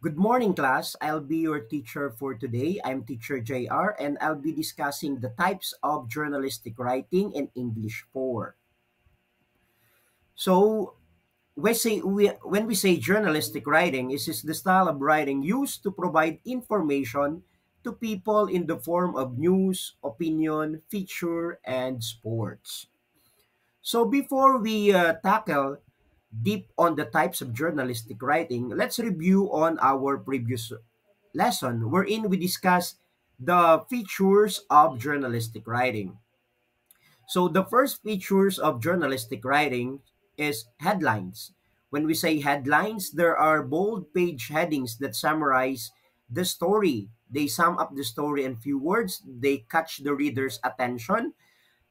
Good morning, class. I'll be your teacher for today. I'm teacher JR, and I'll be discussing the types of journalistic writing in English 4. So, when we say journalistic writing, is the style of writing used to provide information to people in the form of news, opinion, feature, and sports. So, before we tackle deep on the types of journalistic writing, let's review on our previous lesson wherein we discuss the features of journalistic writing. So the first features of journalistic writing is headlines. When we say headlines, there are bold page headings that summarize the story. They sum up the story in few words. They catch the reader's attention.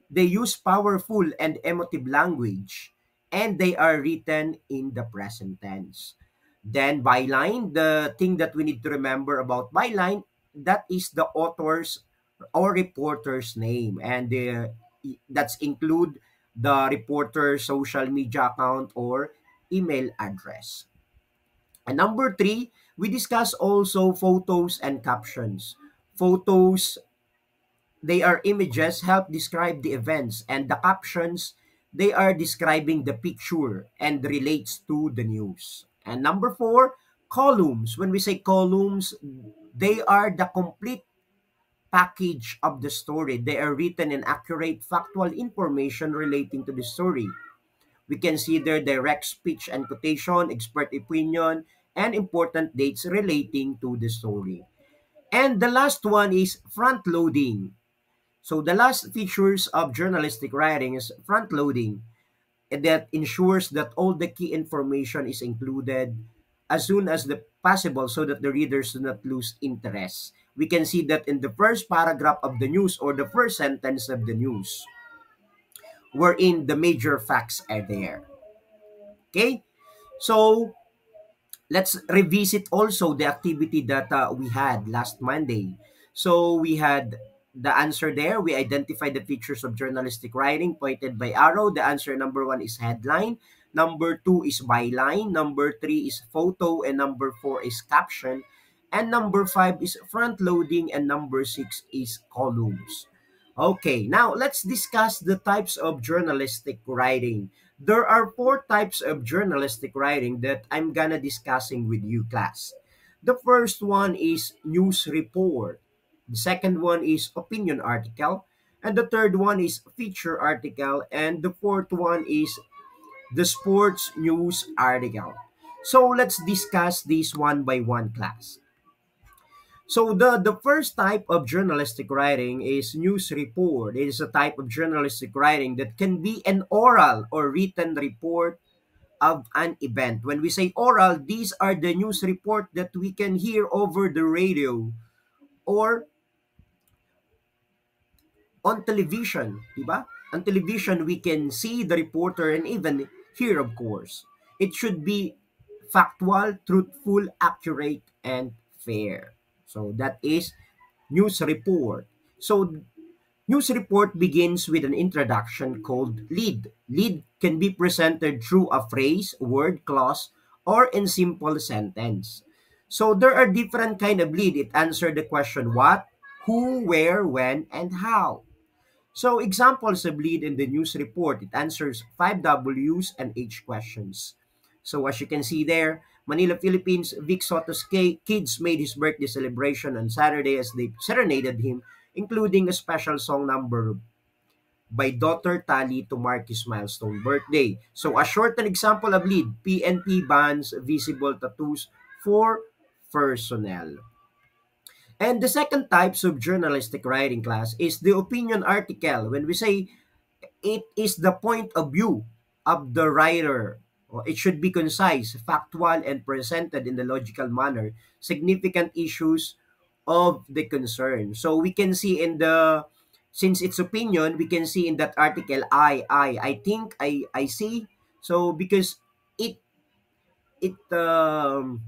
They use powerful and emotive language, and they are written in the present tense. Then byline, the thing that we need to remember about byline, that is the author's or reporter's name, and that's include the reporter's social media account or email address. And number three, we discuss also photos and captions. Photos, they are images help describe the events, and the captions, they are describing the picture and relates to the news. And number four, columns. When we say columns, they are the complete package of the story. They are written in accurate factual information relating to the story. We can see their direct speech and quotation, expert opinion, and important dates relating to the story. And the last one is front loading. So the last features of journalistic writing is front loading, and that ensures that all the key information is included as soon as the possible so that the readers do not lose interest. We can see that in the first paragraph of the news or the first sentence of the news, wherein the major facts are there. Okay? So let's revisit also the activity that we had last Monday. So we had the answer there. We identified the features of journalistic writing pointed by arrow. The answer number one is headline. Number two is byline. Number three is photo. And number four is caption. And number five is front loading. And number six is columns. Okay, now let's discuss the types of journalistic writing. There are four types of journalistic writing that I'm gonna discussing with you, class. The first one is news report. The second one is opinion article. And the third one is feature article. And the fourth one is the sports news article. So let's discuss these one by one, class. So the first type of journalistic writing is news report. It is a type of journalistic writing that can be an oral or written report of an event. When we say oral, these are the news report that we can hear over the radio or on television, di ba? On television, we can see the reporter and even hear, of course. It should be factual, truthful, accurate, and fair. So that is news report. So news report begins with an introduction called lead. Lead can be presented through a phrase, word, clause, or in simple sentence. So there are different kind of lead. It answers the question what, who, where, when, and how. So examples of lead in the news report, it answers 5 W's and H questions. So as you can see there, Manila, Philippines, Vic Soto's kids made his birthday celebration on Saturday as they serenaded him, including a special song number by daughter Tali to mark his milestone birthday. So a shortened example of lead, PNP bans visible tattoos for personnel. And the second types of journalistic writing, class, is the opinion article. When we say it is the point of view of the writer, it should be concise, factual, and presented in the logical manner, significant issues of the concern. So we can see in the, since it's opinion, we can see in that article, I think, I see. So because it, it, um,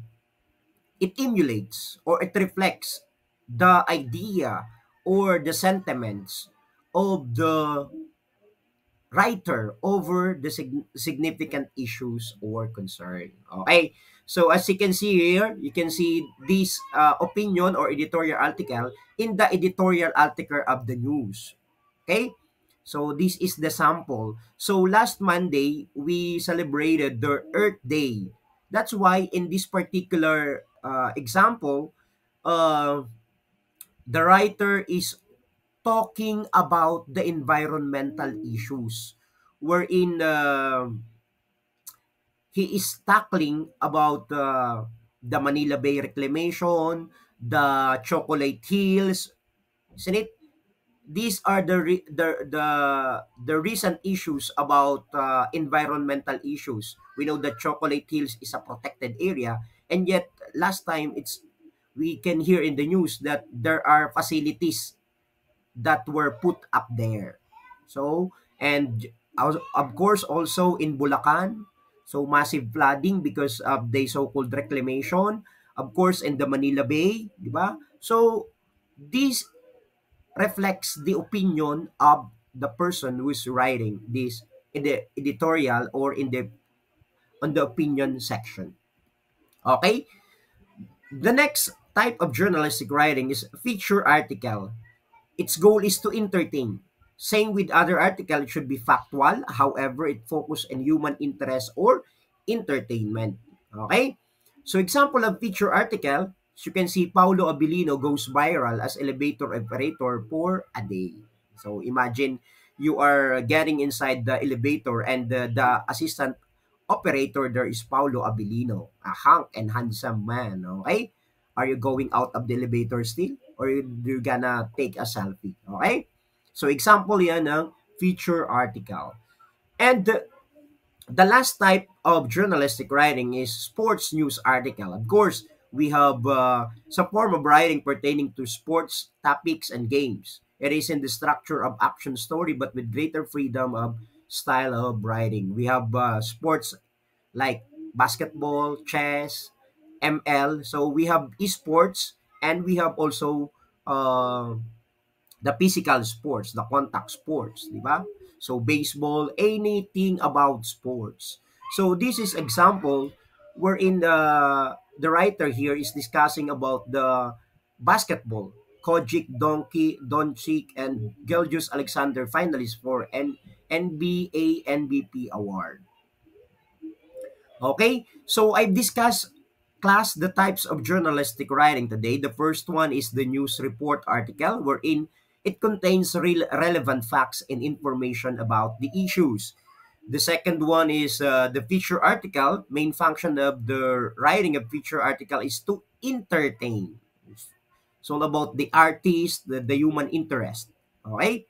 it emulates or it reflects the idea or the sentiments of the writer over the significant issues or concern. Okay, So as you can see here, you can see this opinion or editorial article in the editorial article of the news. Okay? So this is the sample. So last Monday, we celebrated the Earth Day. That's why in this particular example, uh, the writer is talking about the environmental issues wherein he is tackling about the Manila Bay reclamation, the Chocolate Hills, isn't it? These are the recent issues about environmental issues. We know that Chocolate Hills is a protected area, and yet last time it's we can hear in the news that there are facilities that were put up there. So, and of course also in Bulacan, so massive flooding because of the so-called reclamation. Of course in the Manila Bay, di ba? So, this reflects the opinion of the person who is writing this in the editorial or in the on the opinion section. Okay? The next type of journalistic writing is feature article. Its goal is to entertain. Same with other article, it should be factual. However, it focus on human interest or entertainment. Okay? So example of feature article, as you can see, Paulo Abilino goes viral as elevator operator for a day. So imagine you are getting inside the elevator and the assistant operator there is Paulo Abilino, a hunk and handsome man. Okay? Are you going out of the elevator still? Or you gonna take a selfie? Okay? So example yan ng feature article. And the last type of journalistic writing is sports news article. Of course, we have some form of writing pertaining to sports topics and games. It is in the structure of action story but with greater freedom of style of writing. We have sports like basketball, chess, ML. So we have esports and we have also uh, the physical sports, the contact sports, di ba? So baseball, anything about sports. So this is example wherein the writer here is discussing about the basketball. Kojic, Doncic, and Gelgius Alexander finalists for an NBA MVP award. Okay, so I've discussed class the types of journalistic writing today. The first one is the news report article wherein it contains relevant facts and information about the issues. The second one is the feature article. Main function of the writing of feature article is to entertain. It's all about the artist, the human interest. Okay?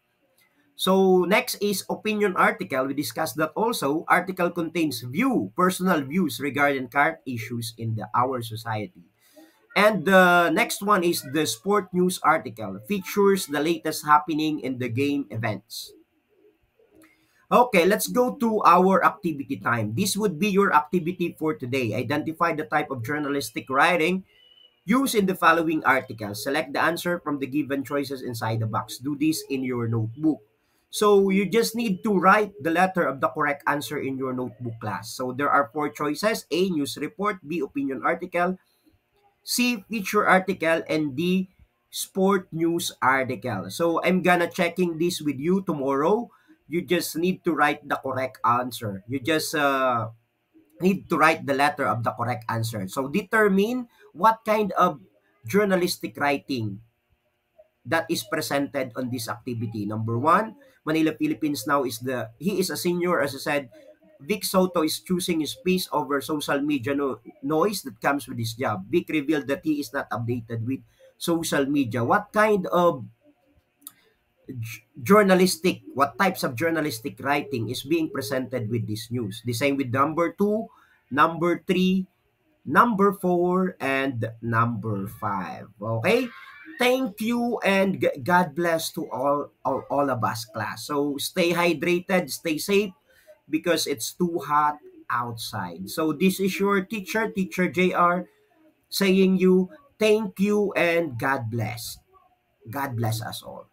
So next is opinion article. We discussed that also. Article contains personal views regarding current issues in our society. And the next one is the sport news article. Features the latest happening in the game events. Okay, let's go to our activity time. This would be your activity for today. Identify the type of journalistic writing used in the following articles. Select the answer from the given choices inside the box. Do this in your notebook. So you just need to write the letter of the correct answer in your notebook class. So there are four choices: A, news report; B, opinion article; C, feature article; and D, sport news article. So I'm gonna checking this with you tomorrow. You just need to write the correct answer. You just need to write the letter of the correct answer. So determine what kind of journalistic writing that is presented on this activity. Number one, Manila Philippines Now is he is a senior, as I said. Vic Soto is choosing his peace over social media noise that comes with his job. Vic revealed that he is not updated with social media. What kind of what types of journalistic writing is being presented with this news? The same with number two, number three, number 4, and number 5. Okay? Thank you and God bless to all of us, class. So stay hydrated, stay safe because it's too hot outside. So this is your teacher JR, saying you thank you and God bless. God bless us all.